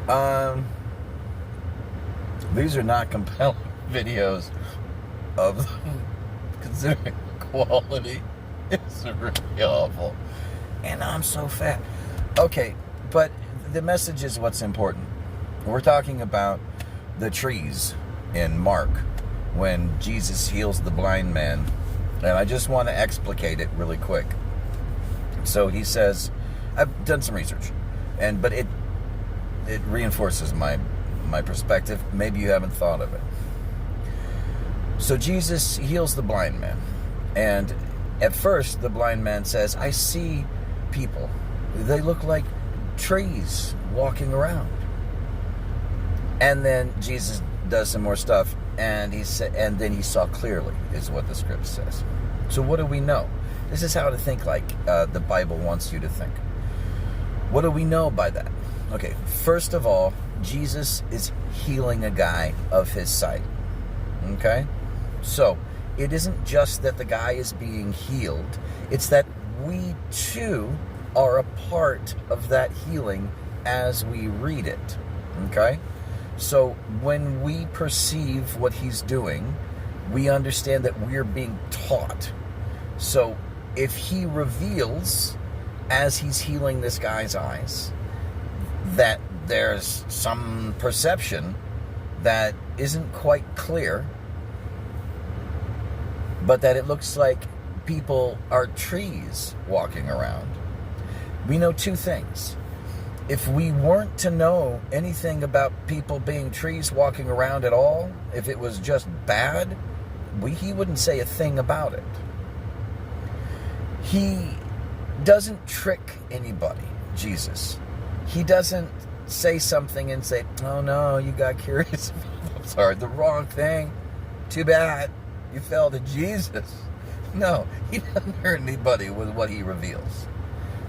Um, these are not compelling videos of considering quality. It's really awful. And I'm so fat. Okay, but the message is what's important. We're talking about the trees in Mark when Jesus heals the blind man. And I just want to explicate it really quick. So he says, I've done some research, but it reinforces my perspective. Maybe you haven't thought of it. So Jesus heals the blind man. And at first, the blind man says, I see people. They look like trees walking around. And then Jesus does some more stuff, and then he saw clearly, is what the script says. So what do we know? This is how to think like the Bible wants you to think. What do we know by that? Okay, first of all, Jesus is healing a guy of his sight. Okay? So, it isn't just that the guy is being healed, it's that we too are a part of that healing as we read it. Okay? So, when we perceive what he's doing, we understand that we're being taught. So, if he reveals, as he's healing this guy's eyes, that there's some perception that isn't quite clear, but that it looks like people are trees walking around, we know two things. If we weren't to know anything about people being trees walking around at all, if it was just bad, he wouldn't say a thing about it. He doesn't trick anybody, Jesus. He doesn't say something and say, oh no, you got curious. I'm sorry, the wrong thing. Too bad. You fell to Jesus. No, he doesn't hurt anybody with what he reveals.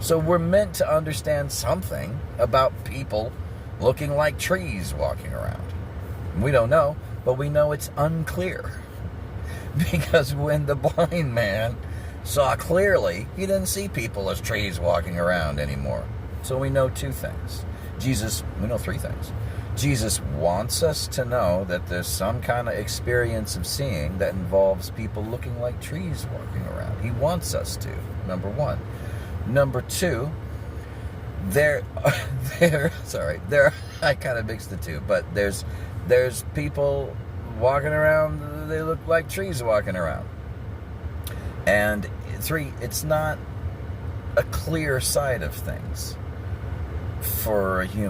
So we're meant to understand something about people looking like trees walking around. We don't know, but we know it's unclear. Because when the blind man saw clearly, he didn't see people as trees walking around anymore. So we know two things. We know three things. Jesus wants us to know that there's some kind of experience of seeing that involves people looking like trees walking around. He wants us to, number one. Number two, I kind of mixed the two, but there's people walking around, they look like trees walking around. And three, it's not a clear side of things for a human.